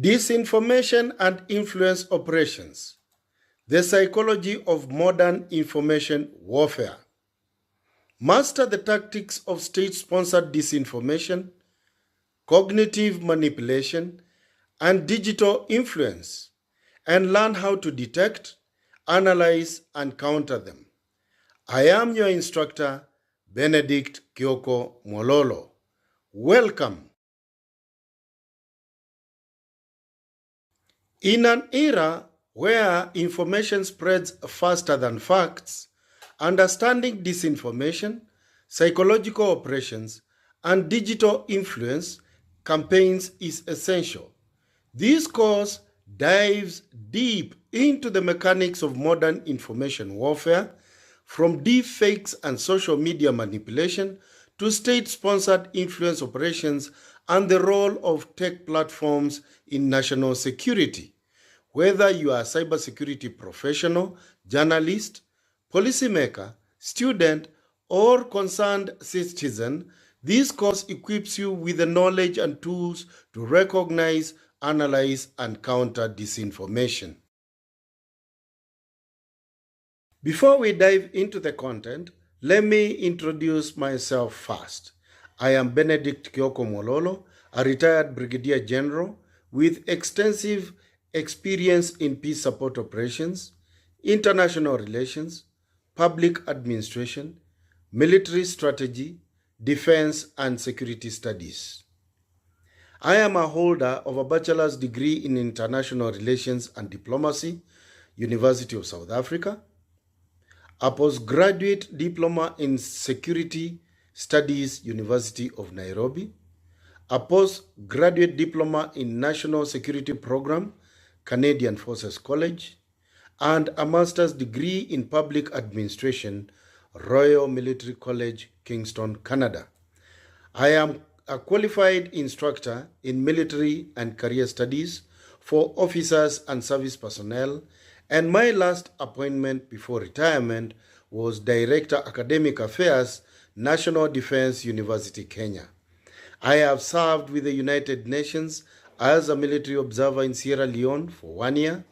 Disinformation and influence operations. The psychology of modern information warfare. Master the tactics of state-sponsored disinformation, cognitive manipulation, and digital influence, and learn how to detect, analyze, and counter them. I am your instructor, Benedict Kyoko Mololo. Welcome. In an era where information spreads faster than facts, understanding disinformation, psychological operations, and digital influence campaigns is essential. This course dives deep into the mechanics of modern information warfare, from deepfakes and social media manipulation to state-sponsored influence operations and the role of tech platforms in national security. Whether you are a cybersecurity professional, journalist, policymaker, student, or concerned citizen, this course equips you with the knowledge and tools to recognize, analyze, and counter disinformation. Before we dive into the content, let me introduce myself first. I am Benedict Kyoko Mololo, a retired Brigadier General with extensive experience in peace support operations, international relations, public administration, military strategy, defense, and security studies. I am a holder of a bachelor's degree in international relations and diplomacy, University of South Africa, a postgraduate diploma in security studies, University of Nairobi, a postgraduate diploma in national security program, Canadian Forces College, and a master's degree in public administration, Royal Military College, Kingston, Canada. I am a qualified instructor in military and career studies for officers and service personnel, and my last appointment before retirement was Director Academic Affairs, National Defense University, Kenya. I have served with the United Nations as a military observer in Sierra Leone for 1 year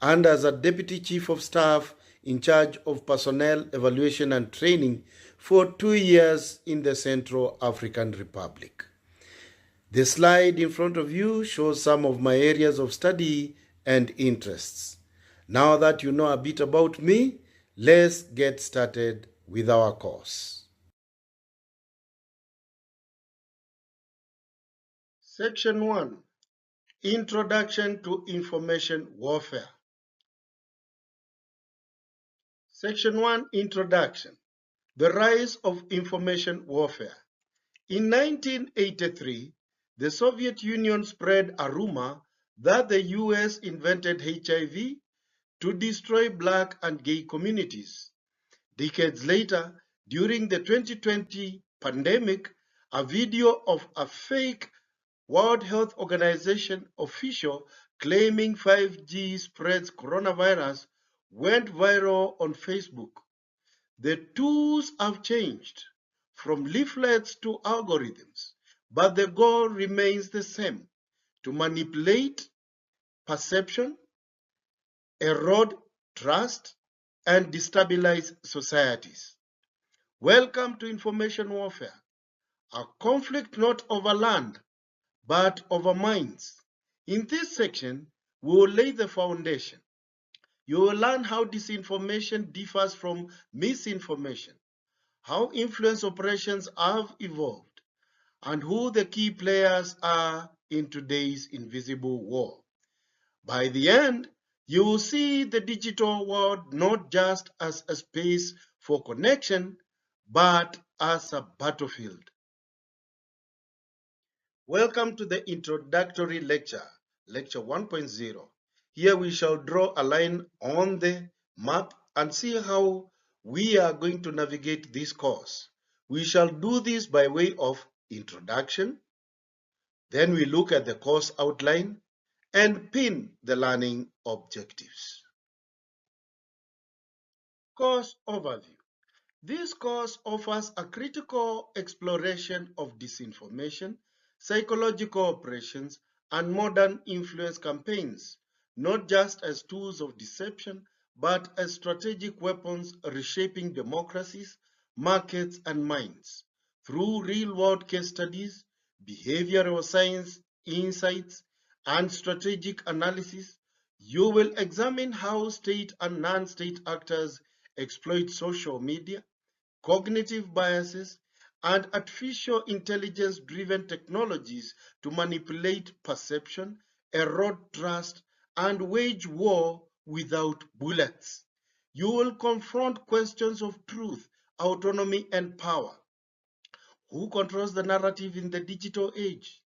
and as a Deputy Chief of Staff in charge of personnel evaluation and training for 2 years in the Central African Republic. The slide in front of you shows some of my areas of study and interests. Now that you know a bit about me, let's get started with our course. Section 1. Introduction to Information Warfare. Section 1. Introduction. The rise of information warfare. In 1983, the Soviet Union spread a rumor that the US invented HIV to destroy black and gay communities. Decades later, during the 2020 pandemic, a video of a fake World Health Organization official claiming 5G spreads coronavirus went viral on Facebook. The tools have changed from leaflets to algorithms, but the goal remains the same: to manipulate perception, erode trust, and destabilize societies. Welcome to Information Warfare, a conflict not over land, but over minds. In this section, we will lay the foundation. You will learn how disinformation differs from misinformation, how influence operations have evolved, and who the key players are in today's invisible war. By the end, you will see the digital world not just as a space for connection, but as a battlefield. Welcome to the introductory lecture, Lecture 1.0. Here we shall draw a line on the map and see how we are going to navigate this course. We shall do this by way of introduction, then we look at the course outline and pin the learning objectives. Course overview. This course offers a critical exploration of disinformation, psychological operations, and modern influence campaigns, not just as tools of deception, but as strategic weapons reshaping democracies, markets, and minds. Through real-world case studies, behavioral science insights, and strategic analysis, you will examine how state and non-state actors exploit social media, cognitive biases, and artificial intelligence-driven technologies to manipulate perception, erode trust, and wage war without bullets. You will confront questions of truth, autonomy, and power. Who controls the narrative in the digital age?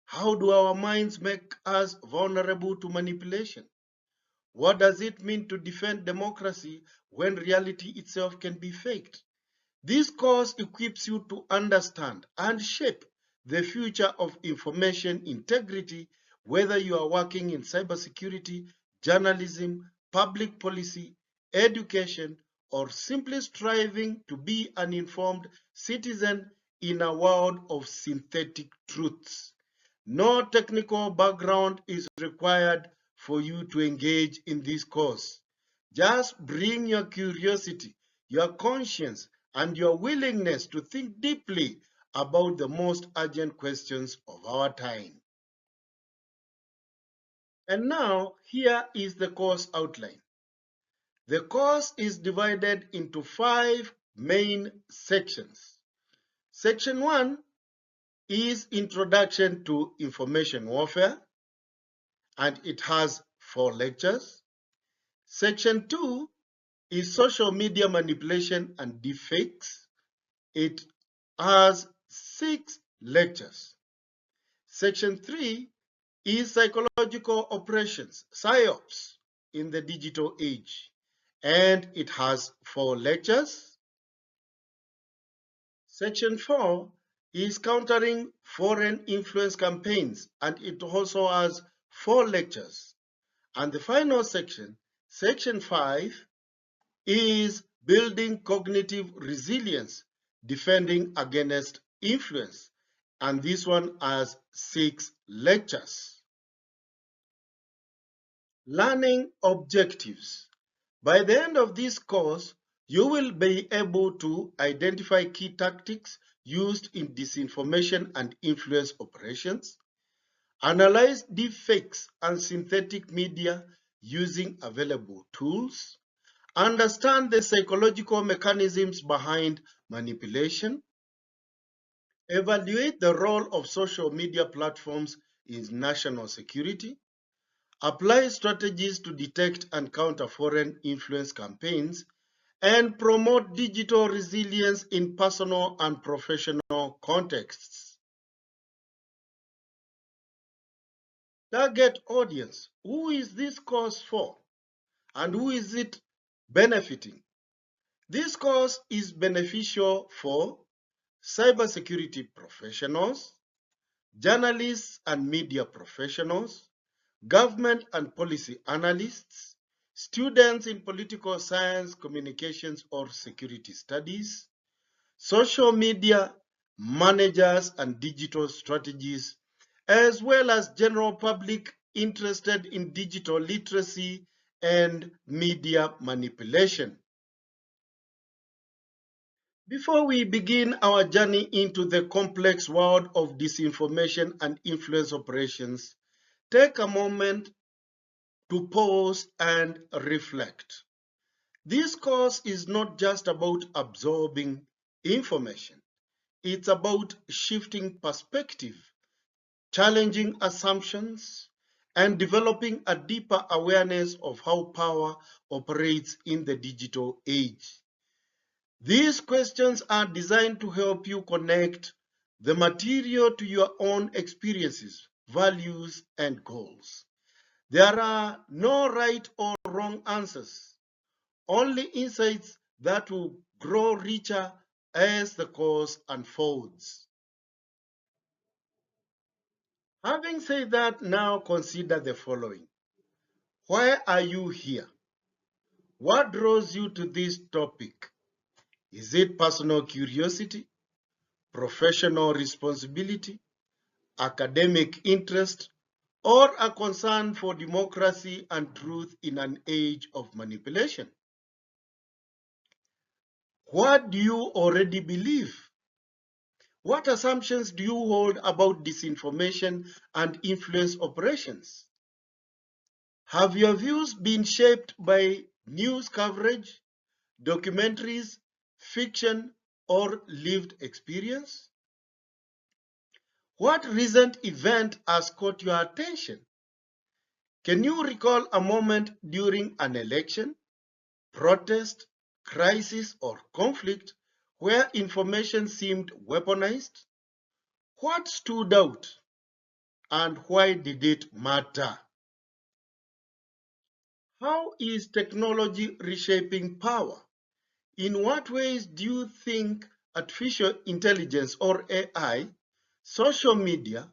How do our minds make us vulnerable to manipulation? What does it mean to defend democracy when reality itself can be faked? This course equips you to understand and shape the future of information integrity, whether you are working in cybersecurity, journalism, public policy, education, or simply striving to be an informed citizen in a world of synthetic truths. No technical background is required for you to engage in this course. Just bring your curiosity, your conscience, and your willingness to think deeply about the most urgent questions of our time. And now, here is the course outline. The course is divided into 5 main sections. Section 1 is Introduction to Information Warfare, and it has 4 lectures. Section 2 is Social Media Manipulation and Deepfakes. It has 6 lectures. Section 3 is Psychological Operations, PSYOPs, in the digital age, and it has 4 lectures. Section 4 is Countering Foreign Influence Campaigns, and it also has 4 lectures. And the final section, Section 5, is Building Cognitive Resilience, Defending Against Influence, and this one has 6 lectures. Learning objectives. By the end of this course, you will be able to identify key tactics used in disinformation and influence operations, analyze deepfakes and synthetic media using available tools, understand the psychological mechanisms behind manipulation, evaluate the role of social media platforms in national security, apply strategies to detect and counter foreign influence campaigns, and promote digital resilience in personal and professional contexts. Target audience. Who is this course for? And who is it benefiting? This course is beneficial for cybersecurity professionals, journalists and media professionals, government and policy analysts, students in political science, communications, or security studies, social media managers and digital strategies, as well as general public interested in digital literacy and media manipulation. Before we begin our journey into the complex world of disinformation and influence operations, take a moment to pause and reflect. This course is not just about absorbing information. It's about shifting perspective, challenging assumptions, and developing a deeper awareness of how power operates in the digital age. These questions are designed to help you connect the material to your own experiences, values, and goals. There are no right or wrong answers, only insights that will grow richer as the course unfolds. Having said that, now consider the following. Why are you here? What draws you to this topic? Is it personal curiosity, professional responsibility, academic interest, or a concern for democracy and truth in an age of manipulation? What do you already believe? What assumptions do you hold about disinformation and influence operations? Have your views been shaped by news coverage, documentaries, fiction, or lived experience? What recent event has caught your attention? Can you recall a moment during an election, protest, crisis, or conflict where information seemed weaponized? What stood out and why did it matter? How is technology reshaping power? In what ways do you think artificial intelligence or AI, social media,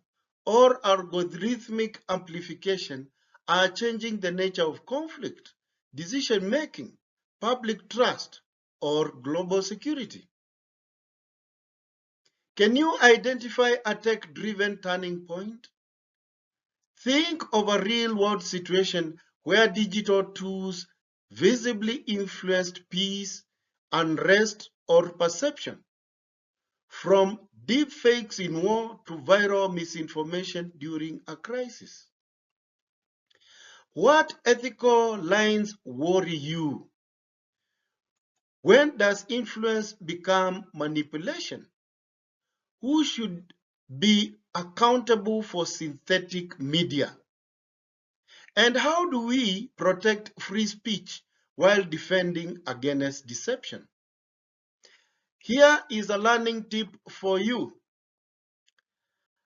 or algorithmic amplification are changing the nature of conflict, decision making, public trust, or global security? Can you identify a tech-driven turning point? Think of a real-world situation where digital tools visibly influenced peace, unrest, or perception. From deepfakes in war to viral misinformation during a crisis. What ethical lines worry you? When does influence become manipulation? Who should be accountable for synthetic media? And how do we protect free speech while defending against deception? Here is a learning tip for you.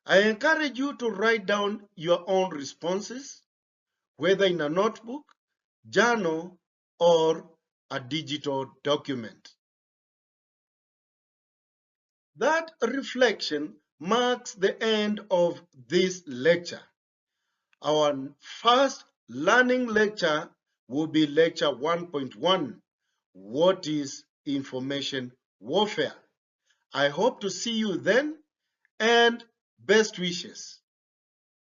I encourage you to write down your own responses, whether in a notebook, journal, or a digital document. That reflection marks the end of this lecture. Our first learning lecture will be lecture 1.1, What is Information Warfare? I hope to see you then, and best wishes.